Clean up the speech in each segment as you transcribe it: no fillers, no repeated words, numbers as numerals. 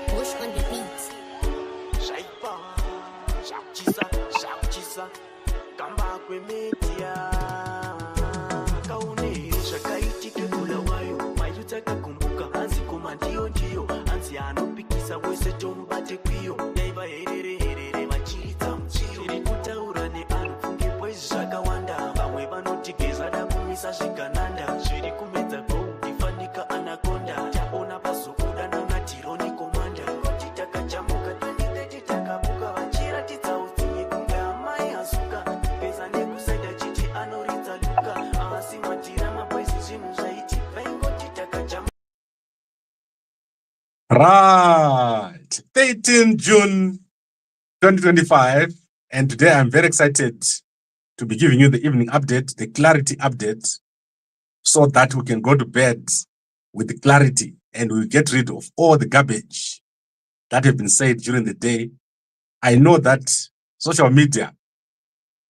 Push on the beat. Gambakwe media kaunesha kaitike kula wayo mayutaka kumbuka anzi kumandio ndio anzi anopikisa wese tombate kwiyo yaiva herere machita mchiri kutaura neanfunge bwezi zvakawanda vamwe vanotigeza dakumisa zvigananda zviri kumedza goudifanika anakonda taona pazobuda nanatironi komanda titakajamuka titakabuka vachiratidza utsinye kunge amai azuka pesa nekuseda chiti anoridza luka asi matira mabwezi zvinhu zvaiti vaingotitakajamuka. Right, 13 June 2025, and today I'm very excited to be giving you the evening update, the clarity update, so that we can go to bed with the clarity and we'll get rid of all the garbage that have been said during the day. I know that social media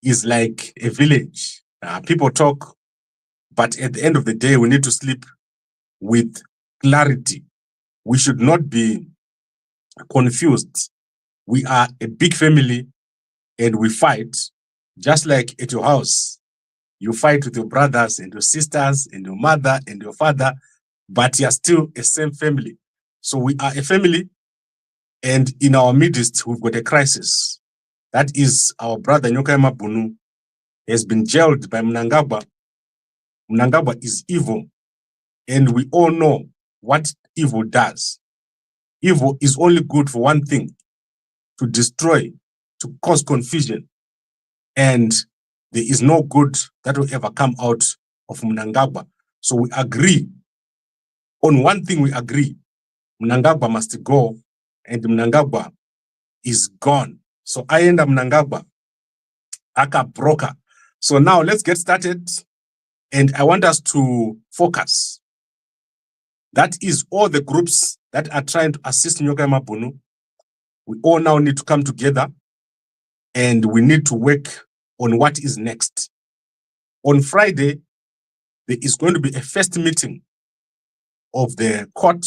is like a village. People talk, but at the end of the day, we need to sleep with clarity. We should not be confused. We are a big family and we fight just like at your house. You fight with your brothers and your sisters and your mother and your father, but you are still a same family. So we are a family, and in our midst, we've got a crisis. That is our brother Nyokayemabhunu has been jailed by Mnangagwa. Mnangagwa is evil, and we all know what evil does. Evil is only good for one thing: to destroy, to cause confusion. And there is no good that will ever come out of Mnangagwa. So we agree on one thing. We agree: Mnangagwa must go, and Mnangagwa is gone. So I end up Mnangagwa, aka broker. So now let's get started. And I want us to focus. That is all the groups that are trying to assist Nyokayemabhunu. We all now need to come together and we need to work on what is next. On Friday, there is going to be a first meeting of the court.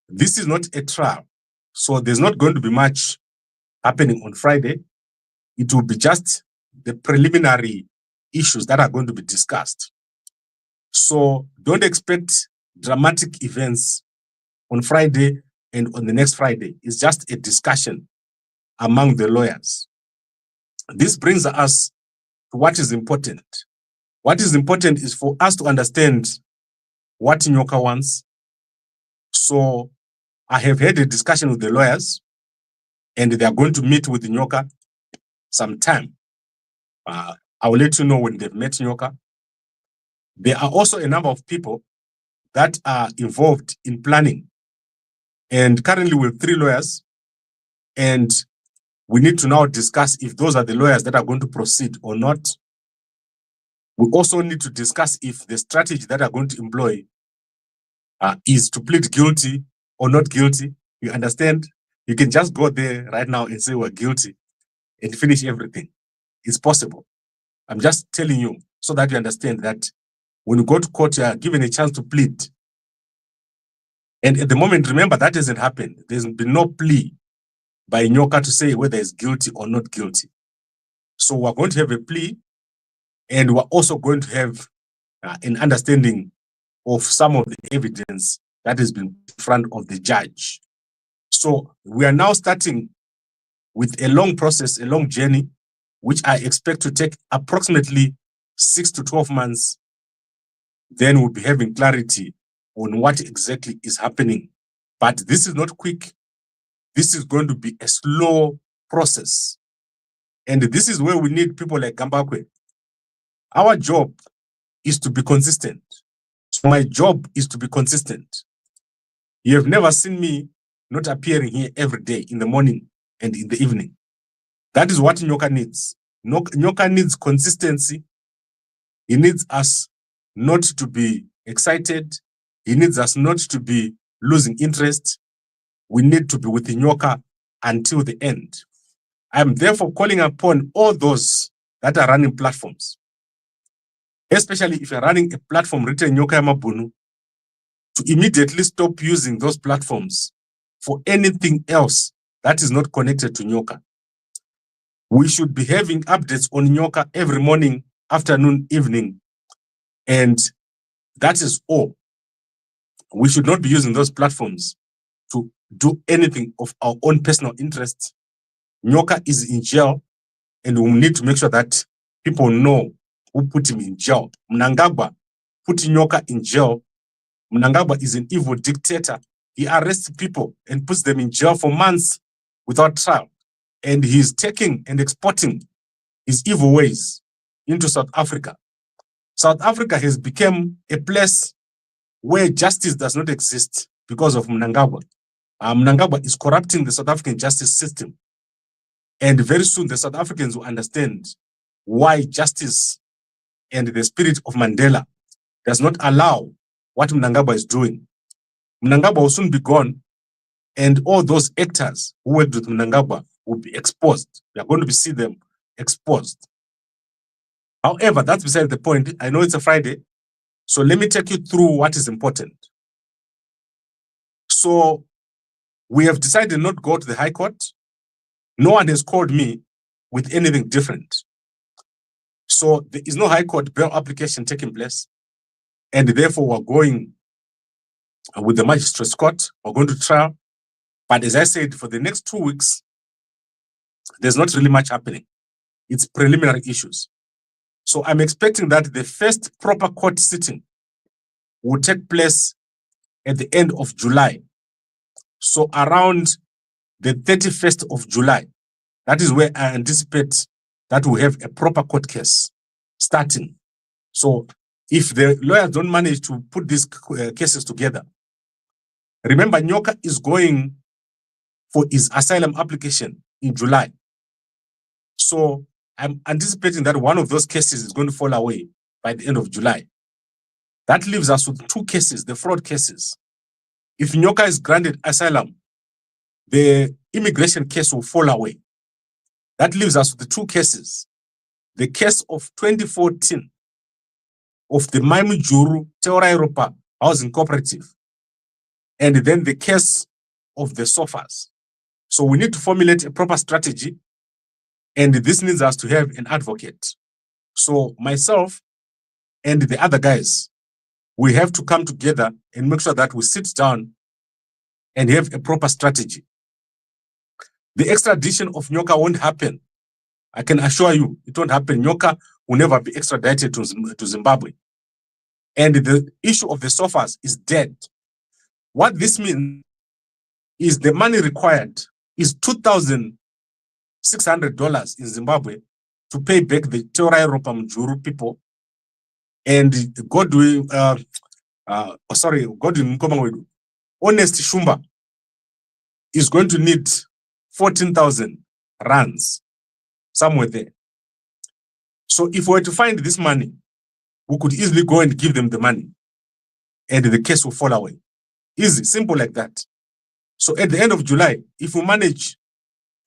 This is not a trial, so there's not going to be much happening on Friday. It will be just the preliminary issues that are going to be discussed. So don't expect dramatic events on Friday and on the next Friday. It's just a discussion among the lawyers. This brings us to what is important. What is important is for us to understand what Nyoka wants. So I have had a discussion with the lawyers, and they are going to meet with Nyoka sometime. I will let you know when they've met Nyoka. There are also a number of people that are involved in planning. And currently we have 3 lawyers, and we need to now discuss if those are the lawyers that are going to proceed or not. We also need to discuss if the strategy that are going to employ is to plead guilty or not guilty. You understand? You can just go there right now and say we're guilty and finish everything. It's possible. I'm just telling you so that you understand that when you go to court, you are given a chance to plead. And at the moment, remember, that hasn't happened. There's been no plea by Nyoka to say whether it's guilty or not guilty. So we're going to have a plea, and we're also going to have an understanding of some of the evidence that has been in front of the judge. So we are now starting with a long process, a long journey, which I expect to take approximately 6 to 12 months. Then we'll be having clarity on what exactly is happening. But this is not quick. This is going to be a slow process. And this is where we need people like Gambakwe. Our job is to be consistent. So my job is to be consistent. You have never seen me not appearing here every day in the morning and in the evening. That is what Nyoka needs. Nyoka needs consistency. He needs us not to be excited. He needs us not to be losing interest. We need to be with Nyoka until the end. I'm therefore calling upon all those that are running platforms, especially if you're running a platform written Nyokayemabhunu, to immediately stop using those platforms for anything else that is not connected to Nyoka. We should be having updates on Nyoka every morning, afternoon, evening, and that is all. We should not be using those platforms to do anything of our own personal interest. Nyoka is in jail, and we need to make sure that people know who put him in jail. Mnangagwa put Nyoka in jail. Mnangagwa is an evil dictator. He arrests people and puts them in jail for months without trial. And he's taking and exporting his evil ways into South Africa. South Africa has become a place where justice does not exist because of Mnangagwa. Mnangagwa is corrupting the South African justice system. And very soon the South Africans will understand why justice and the spirit of Mandela does not allow what Mnangagwa is doing. Mnangagwa will soon be gone, and all those actors who worked with Mnangagwa will be exposed. We are going to see them exposed. However, that's beside the point. I know it's a Friday, so let me take you through what is important. So we have decided not to go to the High Court. No one has called me with anything different. So there is no High Court bail application taking place, and therefore we're going with the Magistrates Court. We're going to trial. But as I said, for the next 2 weeks, there's not really much happening. It's preliminary issues. So I'm expecting that the first proper court sitting will take place at the end of July. So around the 31st of July, that is where I anticipate that we have a proper court case starting. So if the lawyers don't manage to put these cases together, remember Nyoka is going for his asylum application in July. So I'm anticipating that one of those cases is going to fall away by the end of July. That leaves us with 2 cases, the fraud cases. If Nyoka is granted asylum, the immigration case will fall away. That leaves us with the 2 cases. The case of 2014 of the Maimujuru Teorairopa Housing Cooperative, and then the case of the sofas. So we need to formulate a proper strategy, and this needs us to have an advocate. So myself and the other guys, we have to come together and make sure that we sit down and have a proper strategy. The extradition of Nyoka won't happen. I can assure you, it won't happen. Nyoka will never be extradited to Zimbabwe. And the issue of the sofas is dead. What this means is the money required is $2,600 in Zimbabwe to pay back the Teorairopa Mjuru people, and Godwin Nkomangwedu, Honest Shumba, is going to need 14,000 rands somewhere there. So if we were to find this money, we could easily go and give them the money, and the case will fall away. Easy, simple like that. So at the end of July, if we manage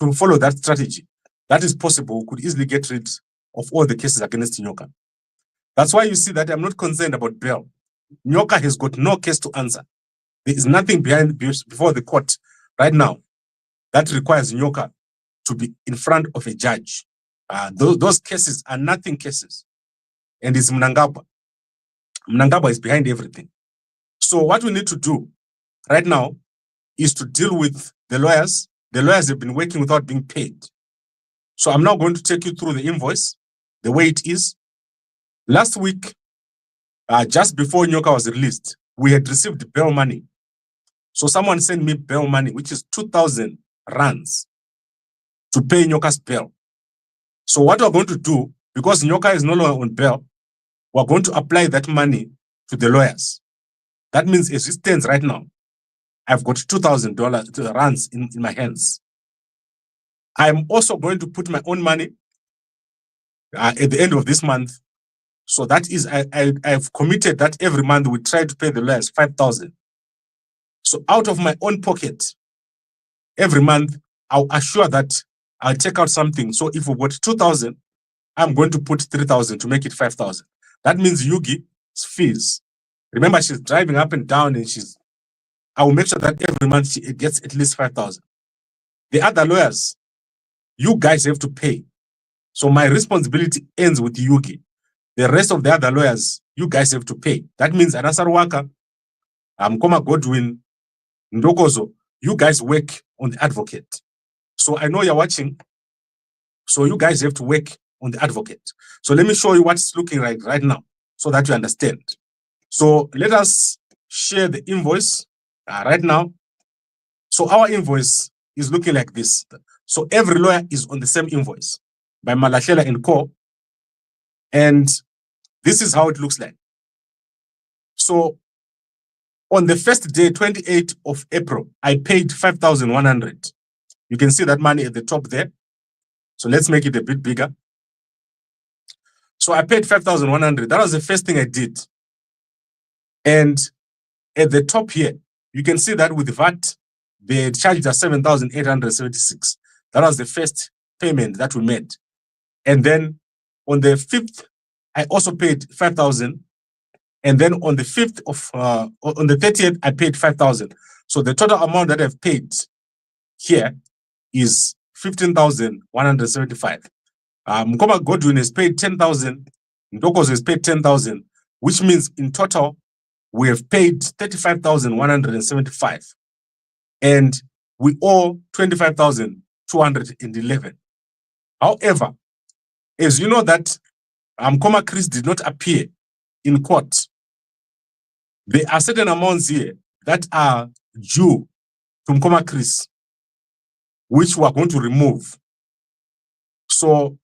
to follow that strategy, that is possible. We could easily get rid of all the cases against Nyoka. That's why you see that I'm not concerned about bail. Nyoka has got no case to answer. There is nothing before the court right now that requires Nyoka to be in front of a judge. Those cases are nothing cases. And it's Mnangagwa. Mnangagwa is behind everything. So what we need to do right now is to deal with the lawyers. The lawyers have been working without being paid. So I'm now going to take you through the invoice, the way it is. Last week, just before Nyoka was released, we had received bail money. So someone sent me bail money, which is 2,000 rands to pay Nyoka's bail. So what we're going to do, because Nyoka is no longer on bail, we're going to apply that money to the lawyers. That means as it stands right now, I've got $2,000 rands in my hands. I'm also going to put my own money at the end of this month. So that is, I've committed that every month we try to pay the lawyers 5,000. So out of my own pocket, every month, I'll assure that I'll take out something. So if we got 2,000, I'm going to put 3,000 to make it 5,000. That means Yugi's fees Remember, she's driving up and down, and I will make sure that every month she gets at least 5,000. The other lawyers, you guys have to pay. So my responsibility ends with Yugi. The rest of the other lawyers, you guys have to pay. That means Anasar Waka, Koma Godwin, Ndokozo, you guys work on the advocate. So I know you're watching. So you guys have to work on the advocate. So let me show you what it's looking like right now so that you understand. So let us share the invoice right now. So our invoice is looking like this. So every lawyer is on the same invoice by Malashela and Co. And this is how it looks like. So on the first day, 28th of April, I paid 5,100. You can see that money at the top there. So let's make it a bit bigger. So I paid 5,100. That was the first thing I did. And at the top here, you can see that with VAT, they charged us 7,876. That was the first payment that we made. And then on the 5th, I also paid 5,000. And then on the 5th of, on the 30th, I paid 5,000. So the total amount that I've paid here is 15,175. Mkoma Godwin has paid 10,000. Ndokos has paid 10,000, which means in total, we have paid 35,175. And we owe 25,211. However, as you know that Mkoma Chris did not appear in court, there are certain amounts here that are due to Mkoma Chris, which we are going to remove. So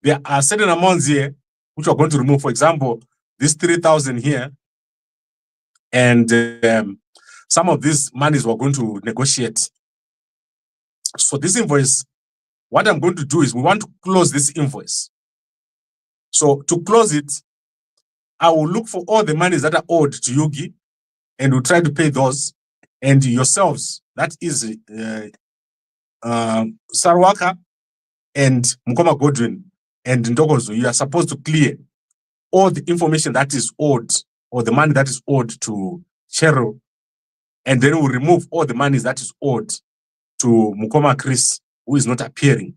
there are certain amounts here which we are going to remove. For example, this 3,000 here, and some of these monies we're going to negotiate. So this invoice, what I'm going to do is we want to close this invoice. So to close it, I will look for all the monies that are owed to Yugi, and we'll try to pay those. And yourselves, that is Sarwaka and Mkoma Godwin and Ndogozo, you are supposed to clear all the information that is owed, or the money that is owed to Cheryl, and then we'll remove all the money that is owed to Mkoma Chris, who is not appearing.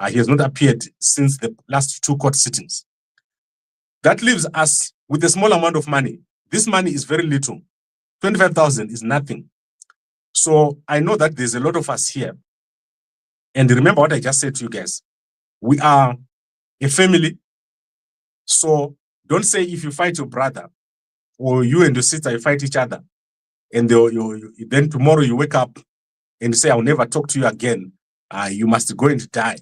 He has not appeared since the last 2 court sittings. That leaves us with a small amount of money. This money is very little. 25,000 is nothing. So I know that there's a lot of us here. And remember what I just said to you guys. We are a family. So don't say if you fight your brother or you and your sister, you fight each other, and then tomorrow you wake up and say, I'll never talk to you again. You must go and die.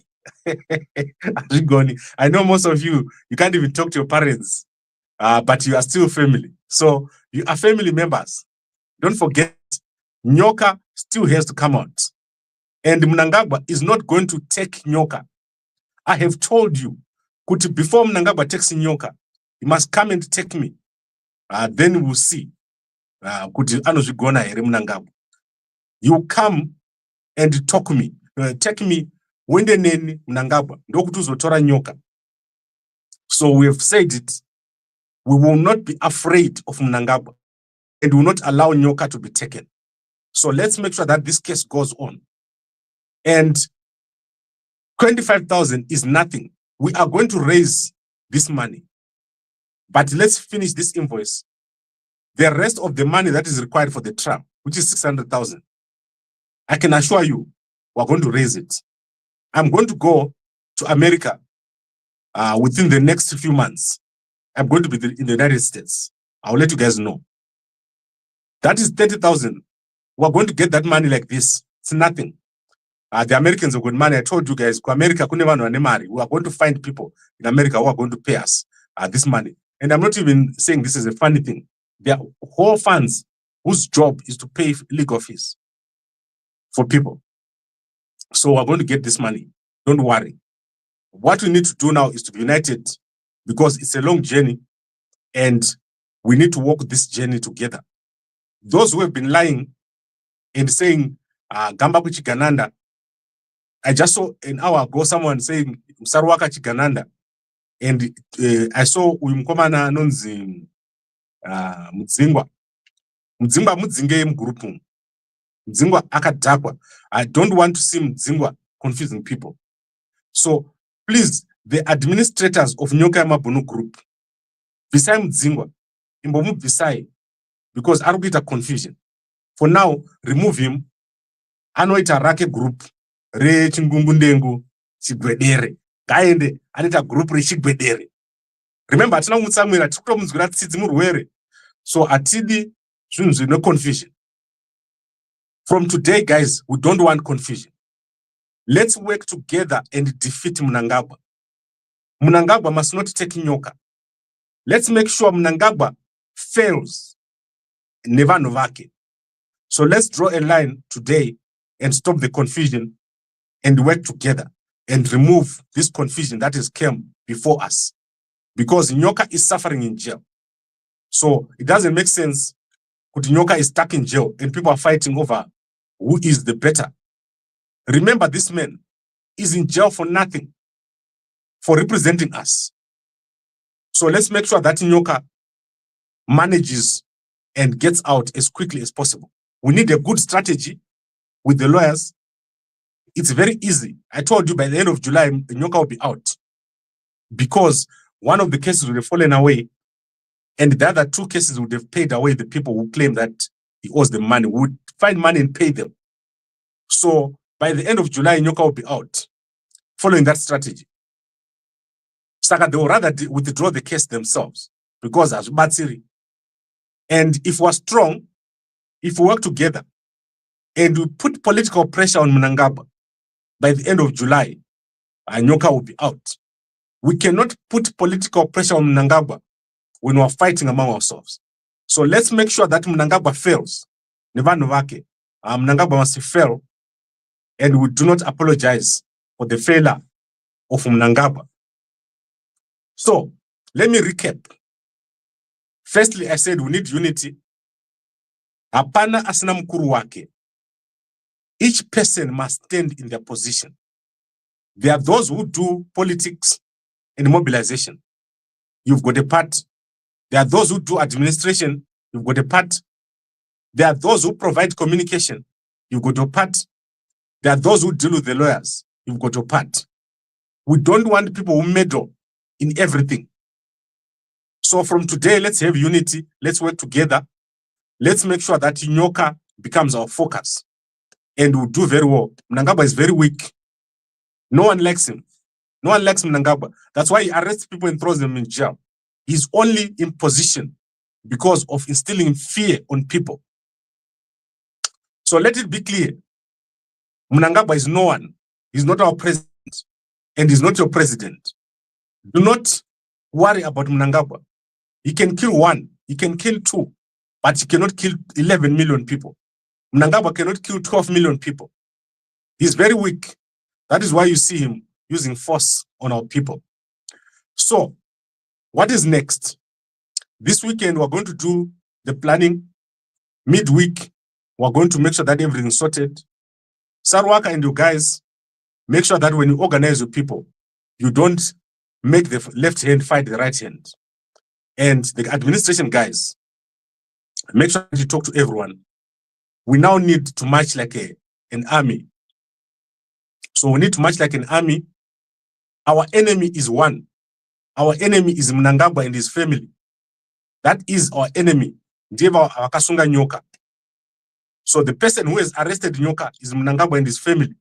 I know most of you can't even talk to your parents, but you are still family. So you are family members. Don't forget, Nyoka still has to come out. And Mnangagwa is not going to take Nyoka. I have told you, before Mnangagwa takes Nyoka, he must come and take me. Then we'll see. You come and talk to me. Take me when the name Mnangagwa. Nyoka. So we have said it. We will not be afraid of Mnangagwa, and will not allow Nyoka to be taken. So let's make sure that this case goes on. And 25,000 is nothing. We are going to raise this money. But let's finish this invoice. The rest of the money that is required for the trial, which is 600,000, I can assure you, we're going to raise it. I'm going to go to America within the next few months. I'm going to be in the United States. I'll let you guys know. That is 30,000. We're going to get that money like this. It's nothing. The Americans have got money. I told you guys, America, we are going to find people in America who are going to pay us this money. And I'm not even saying this is a funny thing. There are whole funds whose job is to pay legal fees for people. So we're going to get this money. Don't worry. What we need to do now is to be united, because it's a long journey and we need to walk this journey together. Those who have been lying and saying, Gambakwe Chigananda, I just saw an hour ago someone saying Sarwaka Chigananda, and I saw Uyumkomana Nonzi Mudzingwa mudzinge mugroup. Mudzingwa akadhakwa. I don't want to see Mudzingwa confusing people. So please, the administrators of Nyokayemabhunu group, Visai Mudzingwa, imbomu Visai, because arubita confusion. For now, remove him. Anoita rake group re chingungundengu chigwedere. Gaende anita group re chigwedere. Remember, atina mutsamwira tikuto munzwira tsidzi murwere. So atidi zvinhu no confusion. From today, guys, we don't want confusion. Let's work together and defeat Mnangagwa. Mnangagwa must not take Nyoka. Let's make sure Mnangagwa fails. Never Novake. So let's draw a line today and stop the confusion and work together and remove this confusion that has come before us. Because Nyoka is suffering in jail. So it doesn't make sense that Nyoka is stuck in jail and people are fighting over who is the better. Remember, this man is in jail for nothing, for representing us. So let's make sure that Nyoka manages and gets out as quickly as possible. We need a good strategy with the lawyers. It's very easy. I told you by the end of July, Nyoka will be out because one of the cases would have fallen away and the other two cases would have paid away the people who claim that he owes them money. We would find money and pay them. So by the end of July, Nyoka will be out following that strategy. Saka, they will rather withdraw the case themselves because as Batsiri. And if we're strong, if we work together and we put political pressure on Mnangagwa, by the end of July, Nyoka will be out. We cannot put political pressure on Mnangagwa when we're fighting among ourselves. So let's make sure that Mnangagwa fails. Never Novake. Mnangagwa must fail, and we do not apologize for the failure of Mnangagwa. So let me recap. Firstly, I said we need unity. Hapana asina mkuru wake. Each person must stand in their position. There are those who do politics and mobilization. You've got a part. There are those who do administration. You've got a part. There are those who provide communication. You've got a part. There are those who deal with the lawyers. You've got a part. We don't want people who meddle in everything. So from today, let's have unity. Let's work together. Let's make sure that Nyoka becomes our focus. And we'll do very well. Mnangagwa is very weak. No one likes him. No one likes Mnangagwa. That's why he arrests people and throws them in jail. He's only in position because of instilling fear on people. So let it be clear. Mnangagwa is no one. He's not our president. And he's not your president. Do not worry about Mnangagwa. He can kill one. He can kill two. But he cannot kill 11 million people. Mnangagwa cannot kill 12 million people. He's very weak. That is why you see him using force on our people. So, what is next? This weekend, we're going to do the planning. Midweek, we're going to make sure that everything is sorted. Sarwaka and you guys, make sure that when you organize your people, you don't make the left hand fight the right hand. And the administration guys, make sure that you talk to everyone. We now need to march like an army. So we need to march like an army. Our enemy is one. Our enemy is Mnangagwa and his family. That is our enemy. Ndiye wakasunga Nyoka. So the person who has arrested Nyoka is Mnangagwa and his family.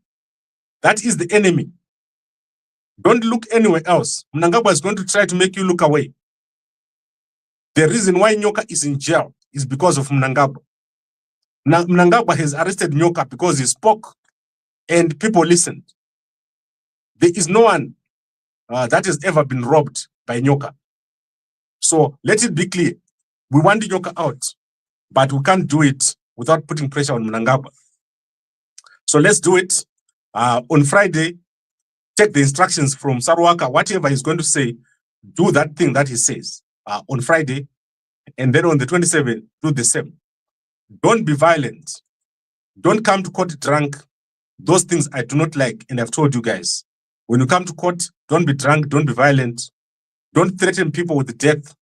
That is the enemy. Don't look anywhere else. Mnangagwa is going to try to make you look away. The reason why Nyoka is in jail is because of Mnangagwa. Mnangagwa has arrested Nyoka because he spoke and people listened. There is no one that has ever been robbed by Nyoka. So let it be clear. We want Nyoka out, but we can't do it without putting pressure on Mnangagwa. So let's do it. On Friday, take the instructions from Sarwaka. Whatever he's going to say, do that thing that he says on Friday. And then on the 27th, do the same. Don't be violent. Don't come to court drunk. Those things I do not like, and I've told you guys. When you come to court, don't be drunk, don't be violent. Don't threaten people with death.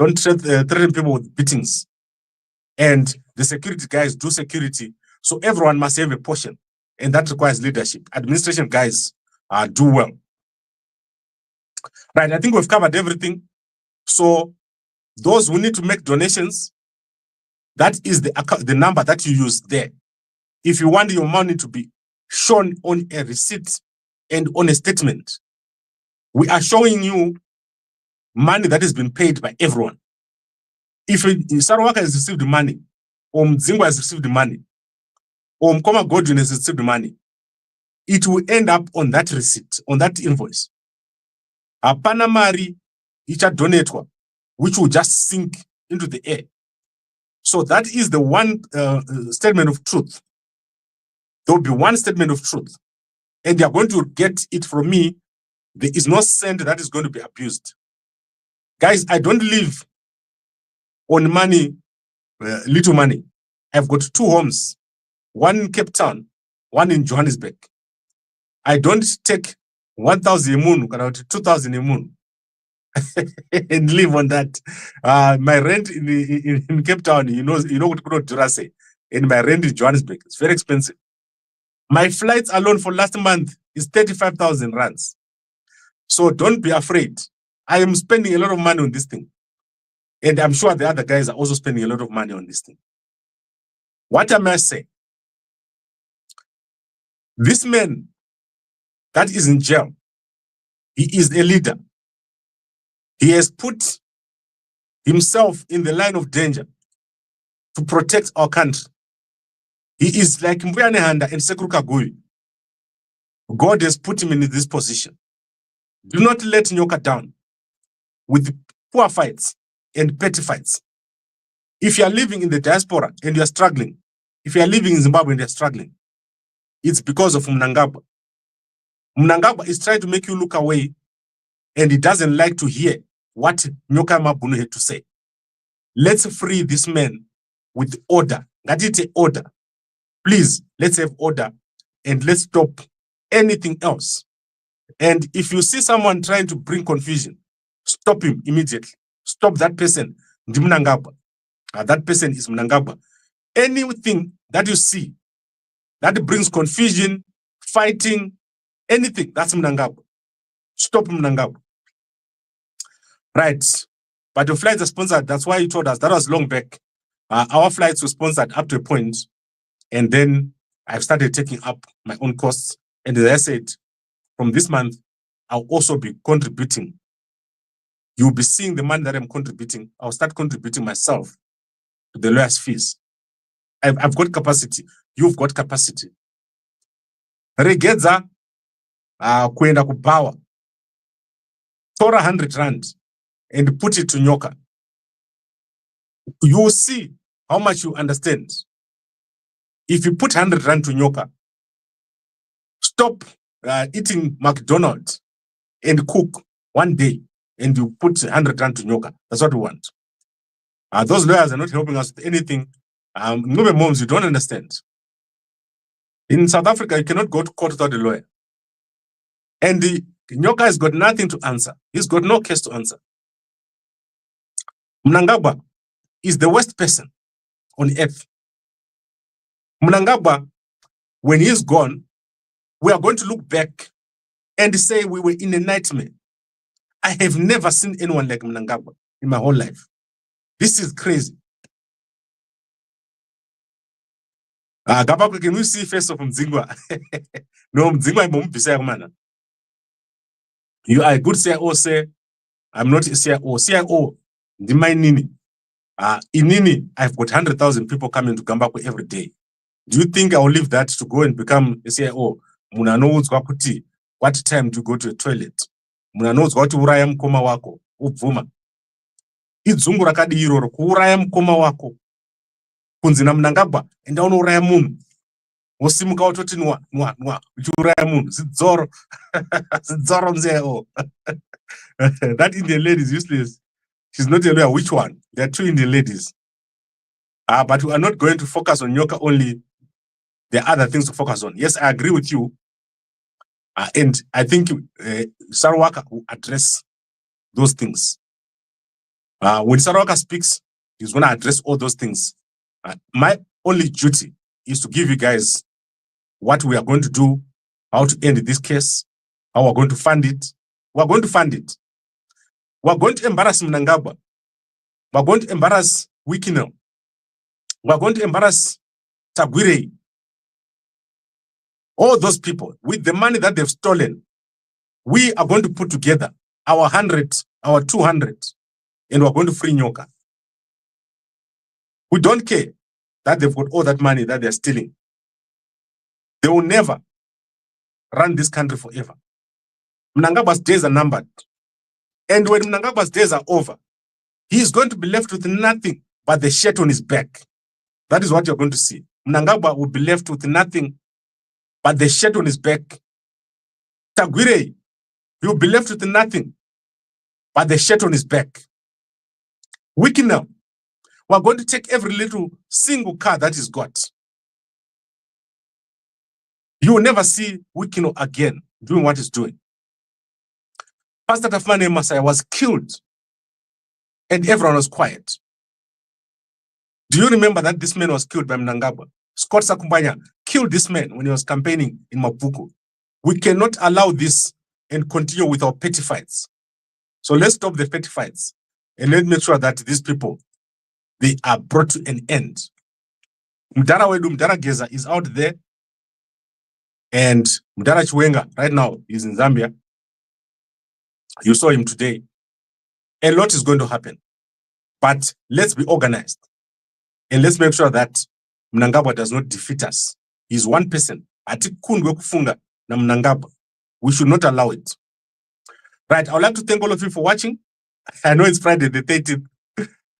Don't threaten people with beatings. And the security guys do security. So everyone must have a portion. And that requires leadership. Administration guys do well. Right, I think we've covered everything. So those who need to make donations, that is the number that you use there. If you want your money to be shown on a receipt and on a statement, we are showing you money that has been paid by everyone. If Sarwaka has received money, or Mzingwa has received money, or Mkoma Godwin has received money, it will end up on that receipt, on that invoice. Apana mari icha donetwa, which will just sink into the air. So that is the one statement of truth. There will be one statement of truth, and they are going to get it from me. There is no cent that is going to be abused. Guys, I don't live on money, little money. I've got 2 homes, one in Cape Town, one in Johannesburg. I don't take 1,000 a moon, 2,000 a moon, and live on that. My rent in Cape Town, you know what Durase, and my rent in Johannesburg, it's very expensive. My flights alone for last month is 35,000 rands. So don't be afraid. I am spending a lot of money on this thing. And I'm sure the other guys are also spending a lot of money on this thing. What am I saying? This man that is in jail, he is a leader. He has put himself in the line of danger to protect our country. He is like Mbuyane Handa and Sekuru Kagui. God has put him in this position. Do not let Nyoka down with poor fights and petty fights. If you are living in the diaspora and you are struggling, if you are living in Zimbabwe and you are struggling, it's because of Mnangagwa. Mnangagwa is trying to make you look away, and he doesn't like to hear what Nyokayemabhunu had to say. Let's free this man with order. Ngatite order. Please, let's have order and let's stop anything else. And if you see someone trying to bring confusion, stop him immediately. Stop that person. Mnangagwa. That person is Mnangagwa. Anything that you see that brings confusion, fighting, anything, that's Mnangagwa. Stop Mnangagwa. Right. But the flights are sponsored. That's why he told us. That was long back. Our flights were sponsored up to a point. And then I've started taking up my own costs. And as I said, from this month, I'll also be contributing. You'll be seeing the money that I'm contributing. I'll start contributing myself to the lawyer's fees. I've got capacity. You've got capacity. Regedza kuenda kubawa. Tora 100 rand and put it to Nyoka. You will see how much you understand. If you put 100 rand to Nyoka, stop eating McDonald's and cook one day, and you put 100 rand to Nyoka. That's what we want. Those lawyers are not helping us with anything. Moms, you don't understand. In South Africa, you cannot go to court without a lawyer. And the Nyoka has got nothing to answer. He's got no case to answer. Mnangagwa is the worst person on earth. Mnangagwa, when he's gone, we are going to look back and say we were in a nightmare. I have never seen anyone like Mnangagwa in my whole life. This is crazy. Gambakwe, can we see face of Mzingwa? No, Mzingwa. You are a good CIO, say. I'm not a CIO. CIO, the my Nini. In Nini, I've got 100,000 people coming to Gambakwe every day. Do you think I'll leave that to go and become a CIO? Muna knows what time to go to the toilet. Muna knows what to uraya mkoma wako. Ubvuma. Idzungu rakadi iroro kuuraya mkoma wako. Kunzina Mnangagwa enda unouraya munhu. Wosimuka watoti nwa uchiuraya munhu. Zidzoro. Zidzoro mzeo. That Indian lady is useless. She's not a lawyer. Which one? There are 2 Indian ladies. But we are not going to focus on Nyoka only. There are other things to focus on. Yes, I agree with you. And I think Sarwaka will address those things. When Sarawaka speaks, he's going to address all those things. My only duty is to give you guys what we are going to do, how to end this case, how we're going to fund it. We're going to fund it. We're going to embarrass Mnangagwa. We're going to embarrass Wikino. We're going to embarrass Tagwire. All those people, with the money that they've stolen, we are going to put together our 100, our 200, and we're going to free Nyoka. We don't care that they've got all that money that they're stealing. They will never run this country forever. Mnangagwa's days are numbered. And when Mnangagwa's days are over, he is going to be left with nothing but the shirt on his back. That is what you're going to see. Mnangagwa will be left with nothing but the shirt on his back. Tagwire, he will be left with nothing but the shirt on his back. Wikina, we're going to take every little single car that he's got. You will never see Wikino again doing what he's doing. Pastor Tafmane Masai was killed and everyone was quiet. Do you remember that this man was killed by Mnangagwa? Scott Sakumbanya killed this man when he was campaigning in Mapuku. We cannot allow this and continue with our petty fights. So let's stop the petty fights and let's make sure that these people, they are brought to an end. Mdara Wedu, Mdara Geza is out there, and Mdara Chiwenga right now is in Zambia. You saw him today. A lot is going to happen. But let's be organized. And let's make sure that Mnangagwa does not defeat us. He's one person. Atikundwe kufunga na Mnangagwa. We should not allow it. Right, I would like to thank all of you for watching. I know it's Friday the 13th.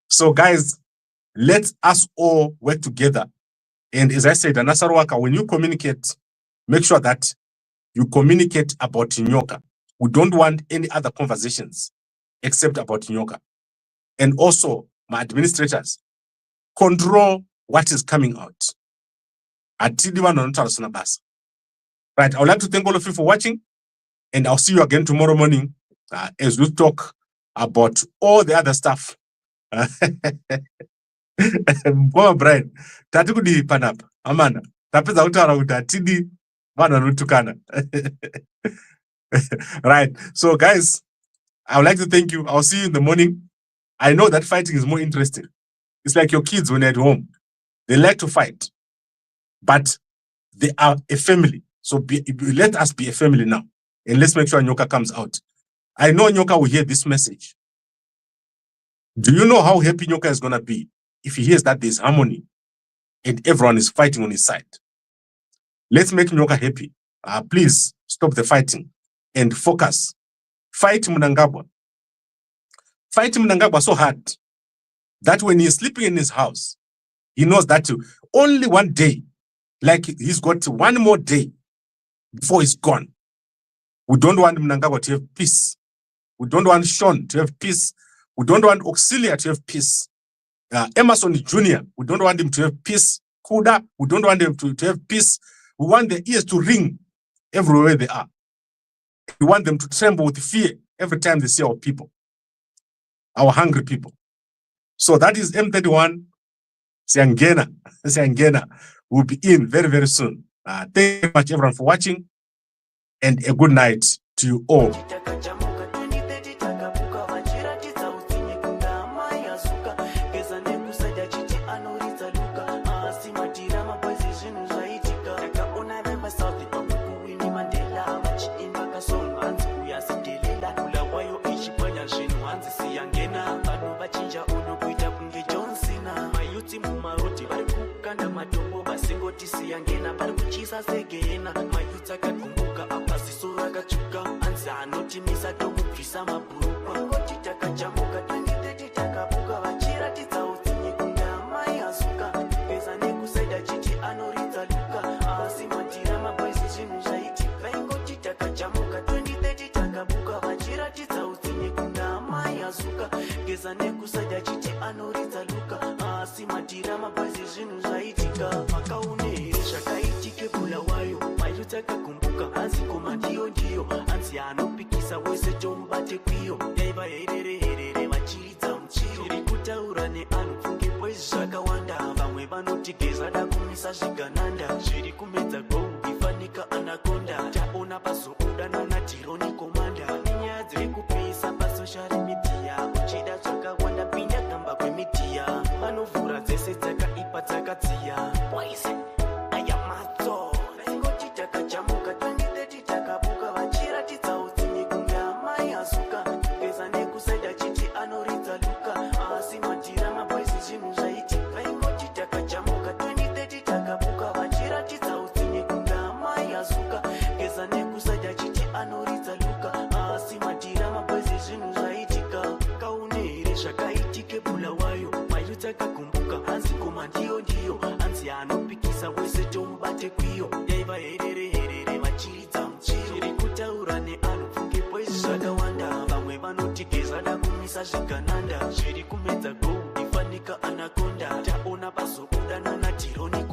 So guys, let us all work together. And as I said, Anasarwaka, when you communicate, make sure that you communicate about Nyoka. We don't want any other conversations except about Nyoka. And also, my administrators, control what is coming out. Right, I would like to thank all of you for watching, and I'll see you again tomorrow morning as we talk about all the other stuff. Mkoma Brian, tatikudi panapa, amana. Tapeza utara utatidi, wana nutukana. Right, so guys, I would like to thank you. I'll see you in the morning. I know that fighting is more interesting. It's like your kids when they're at home. They like to fight, but they are a family. So let us be a family now. And let's make sure Nyoka comes out. I know Nyoka will hear this message. Do you know how happy Nyoka is going to be if he hears that there's harmony and everyone is fighting on his side? Let's make Nyoka happy. Please stop the fighting and focus. Fight Mnangagwa. Fight Mnangagwa so hard that when he's sleeping in his house, he knows that only one day, like he's got one more day before he's gone. We don't want Mnangagwa to have peace. We don't want Sean to have peace. We don't want Auxilia to have peace. Emerson Jr., we don't want him to have peace. Kuda, we don't want them to have peace. We want their ears to ring everywhere they are. We want them to tremble with fear every time they see our people, our hungry people. So that is M31. Siangena will be in very, very soon. Thank you very much, everyone, for watching, and a good night to you all. Siyangena pari kuchisa segena mayuta kakumbuka apasi sura kachuka anza anotimisa tomubvisa mabhurukwa ngoti takajamuka 2030 takabuka vachira tidzautinye kundama yazuka geza nekusaida chiti anoridza luka asi matira mabwezi zvinhu zvaitika ingoti takajamuka 2030 takabuka vachira tidzautinye kundama yazuka geza nekusaida chiti anoridza luka asi matira mabwezi zvinhu zvaitika makaune zvakaitike bulawayo mayutakakumbuka hanzi koma ndiyo hanzi anopikisa wese tomubate kwiyo daiva herere vachiri dzamuchiro neanopfunge boys zvakawanda. Vamwe vanotigeza da kumisa zvigananda. Zviri kumedza go ifanika anakonda. Taona pazobuda nanatironi komanda. Nenyaya dziri kupisa pasocial media. Uchida zvakawanda pinda Gambakwe media. Vanovhura dzese dzakaipa dzakadziya. Boys ayamatso ringoti takajamuka 2030 takabuka vachiratidza utsinye kunge amai asuka. Geza nekusaida chiti anoridza luka. Asi madhira maboisi zvinhu zvaitika. Ringoti takajamuka 2030 takabuka vachiratidza utsinye kunge amai asuka. Geza nekusaida chiti anoridza luka. Asi madhira maboisi zvinhu zvaitika. Kaune here zvakaitike bulawayo. Mayuti akakumbuka hanzi koma ndiyo hanzi anopikisa wese tomubate kwiyo. Yaiva herere vachiridza muchiro. Zviri kutaura neanopfunge boisi zvakawanda. Vamwe vanotigeza da kumisa zvigananda. Zviri kumedza go ifanika anakonda. Taona pazobuda nanatironi